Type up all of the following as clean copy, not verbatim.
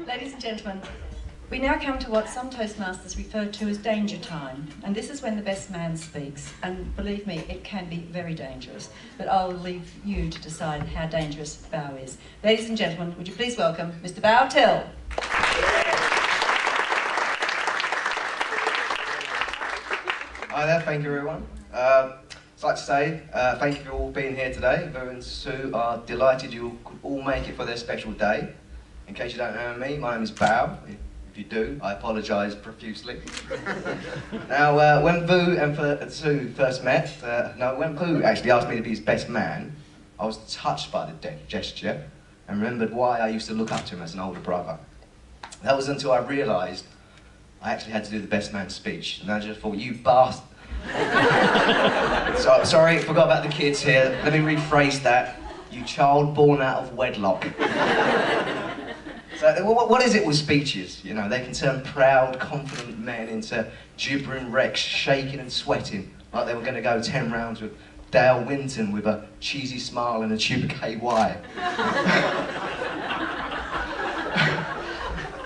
Ladies and gentlemen, we now come to what some Toastmasters refer to as danger time, and this is when the best man speaks, and believe me, it can be very dangerous, but I'll leave you to decide how dangerous Bow is. Ladies and gentlemen, would you please welcome Mr. Bow Till. Hi there, thank you everyone. I'd like to say thank you for all being here today. Vu and Sue are delighted you could all make it for their special day. In case you don't know me, my name is Bow. If you do, I apologise profusely. Now, when Vu and Sue first met, when Vu actually asked me to be his best man, I was touched by the gesture and remembered why I used to look up to him as an older brother. That was until I realised I actually had to do the best man speech, and I just thought, you bastard. So, sorry, forgot about the kids here. Let me rephrase that. You child born out of wedlock. So, what is it with speeches? You know, they can turn proud, confident men into gibbering wrecks, shaking and sweating, like they were going to go 10 rounds with Dale Winton with a cheesy smile and a tube of KY.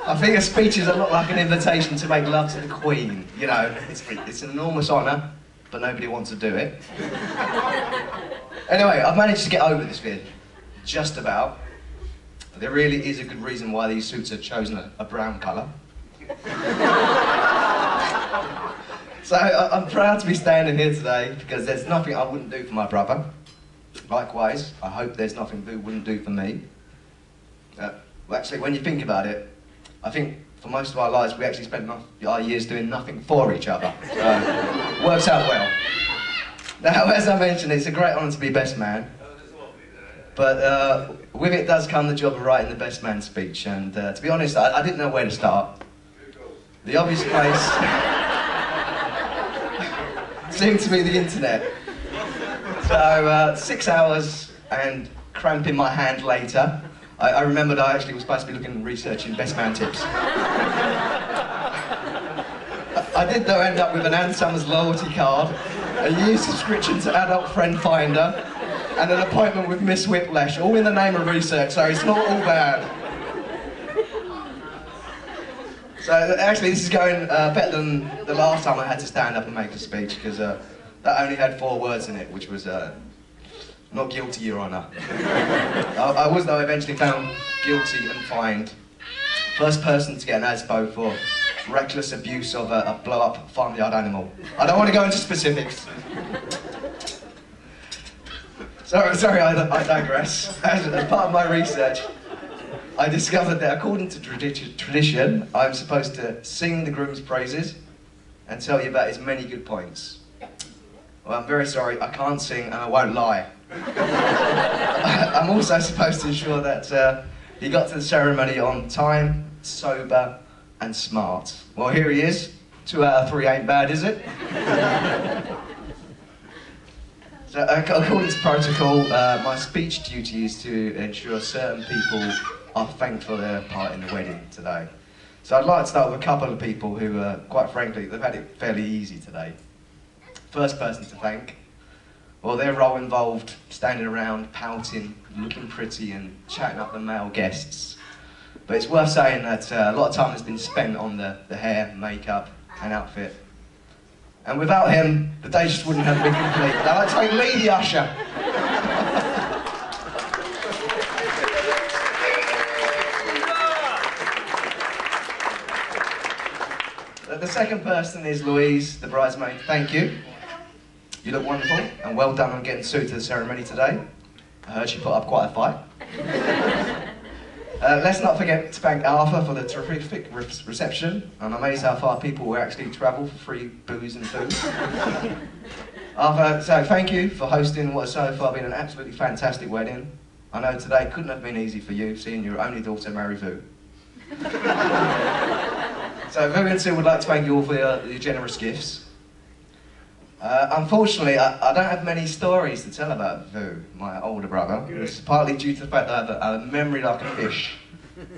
I think a speech is a lot like an invitation to make love to the Queen. You know, it's an enormous honour, but nobody wants to do it. Anyway, I've managed to get over this bit, just about. There really is a good reason why these suits have chosen a brown colour. So I'm proud to be standing here today because there's nothing I wouldn't do for my brother. Likewise, I hope there's nothing Vu wouldn't do for me. Well, actually, when you think about it, I think for most of our lives we actually spent our years doing nothing for each other. So, works out well. Now, as I mentioned, it's a great honour to be best man. But with it does come the job of writing the best man speech, and to be honest, I didn't know where to start. The obvious place seemed to be the internet. So 6 hours and cramp in my hand later, I remembered I actually was supposed to be looking and researching best man tips. I did though end up with an Ann Summers loyalty card, a year's subscription to Adult Friend Finder, and an appointment with Miss Whiplash, all in the name of research, so it's not all bad. So actually this is going better than the last time I had to stand up and make a speech, because that only had 4 words in it, which was not guilty, Your Honour. I was though eventually found guilty and fined. First person to get an ASBO for reckless abuse of a blow-up farmyard animal. I don't want to go into specifics. Sorry, I digress. As part of my research, I discovered that according to tradition, I'm supposed to sing the groom's praises and tell you about his many good points. Well, I'm very sorry, I can't sing and I won't lie. I'm also supposed to ensure that he got to the ceremony on time, sober and smart. Well, here he is. 2 out of 3 ain't bad, is it? So, according to protocol, my speech duty is to ensure certain people are thanked for their part in the wedding today. So I'd like to start with a couple of people who, quite frankly, they've had it fairly easy today. First person to thank, well, their role involved standing around, pouting, looking pretty and chatting up the male guests. But it's worth saying that a lot of time has been spent on the hair, makeup and outfit. And without him, the day just wouldn't have been complete. I'd like to thank Lee the usher. The second person is Louise, the bridesmaid. Thank you. You look wonderful, and well done on getting Sue to the ceremony today. I heard she put up quite a fight. Let's not forget to thank Arthur for the terrific reception. I'm amazed how far people will actually travel for free booze and food. Arthur, so thank you for hosting what has so far been an absolutely fantastic wedding. I know today couldn't have been easy for you, seeing your only daughter marry Vu. So Vu and Sue would like to thank you all for your generous gifts. Unfortunately, I don't have many stories to tell about Vu, my older brother. It's partly due to the fact that I have a memory like a fish.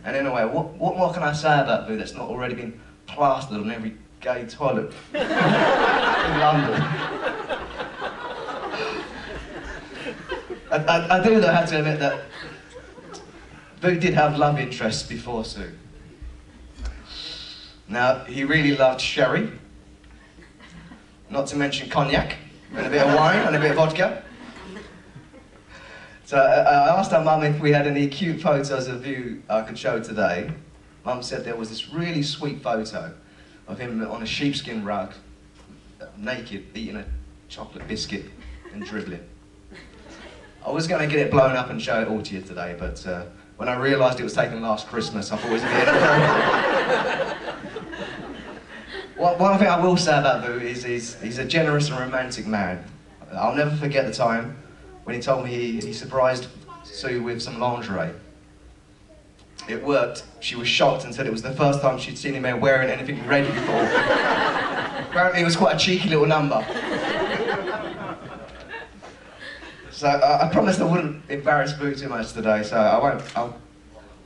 And anyway, what more can I say about Vu that's not already been plastered on every gay toilet in London? I do though have to admit that Vu did have love interests before Sue. Now, he really loved sherry, not to mention cognac, and a bit of wine, and a bit of vodka. So I asked our mum if we had any cute photos of you I could show today. Mum said there was this really sweet photo of him on a sheepskin rug, naked, eating a chocolate biscuit and dribbling. I was going to get it blown up and show it all to you today, but when I realised it was taken last Christmas, I thought it was a bit... One thing I will say about Vu is he's a generous and romantic man. I'll never forget the time when he told me he surprised Sue with some lingerie. It worked. She was shocked and said it was the first time she'd seen him wearing anything red before. Apparently it was quite a cheeky little number. So I promised I wouldn't embarrass Vu too much today, so I won't.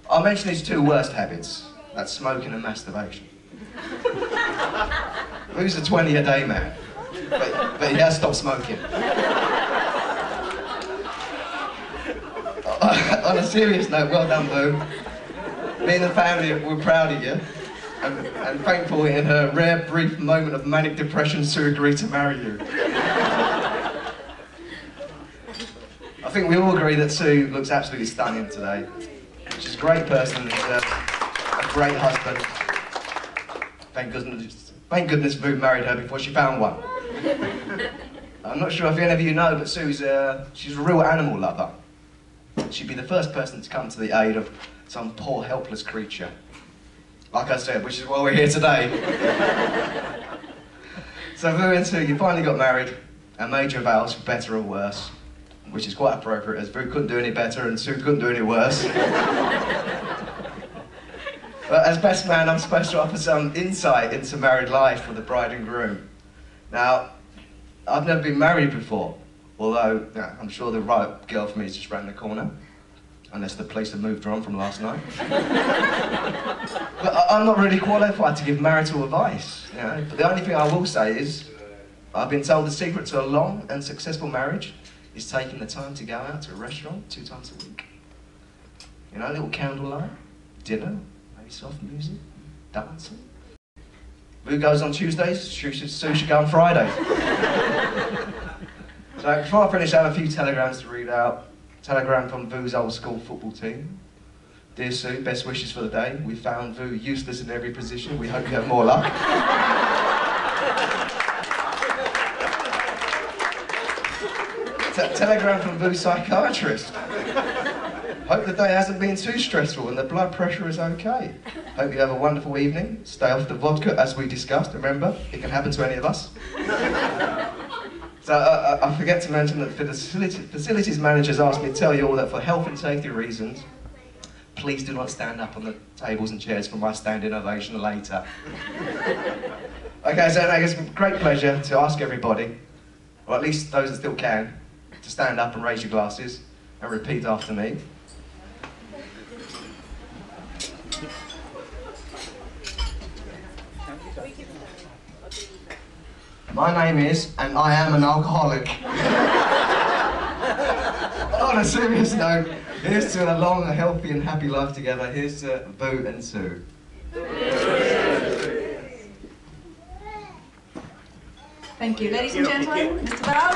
I'll mention his two worst habits. That's smoking and masturbation. Vu's a 20-a-day man, but he has stopped smoking. On a serious note, well done, Vu. Me and the family were proud of you, and thankful in her rare, brief moment of manic depression, Sue agreed to marry you. I think we all agree that Sue looks absolutely stunning today. She's a great person and a great husband. Thank goodness Vu married her before she found one. I'm not sure if any of you know, but she's a real animal lover. She'd be the first person to come to the aid of some poor, helpless creature. Like I said, which is why we're here today. So Vu and Sue, you finally got married and made your vows for better or worse, which is quite appropriate, as Vu couldn't do any better and Sue couldn't do any worse. But as best man, I'm supposed to offer some insight into married life for the bride and groom. Now, I've never been married before, although I'm sure the right girl for me is just round the corner, unless the police have moved her on from last night. But I'm not really qualified to give marital advice. You know? But the only thing I will say is, I've been told the secret to a long and successful marriage is taking the time to go out to a restaurant 2 times a week. You know, a little candlelight, dinner, maybe soft music, dancing. Vu goes on Tuesdays, Sue should go on Fridays. So before I finish, I have a few telegrams to read out. Telegram from Vu's old school football team. Dear Sue, best wishes for the day. We found Vu useless in every position. We hope you have more luck. Telegram from Vu's psychiatrist. Hope the day hasn't been too stressful and the blood pressure is okay. Hope you have a wonderful evening. Stay off the vodka as we discussed. Remember, it can happen to any of us. So I forget to mention that the facilities managers asked me to tell you all that for health and safety reasons, please do not stand up on the tables and chairs for my standing ovation later. Okay, so it's a great pleasure to ask everybody, or at least those that still can, to stand up and raise your glasses and repeat after me. My name is, and I am an alcoholic. On a serious note, here's to a long, healthy and happy life together. Here's to Vu and Sue. Thank you. Ladies and gentlemen, Mr. Val.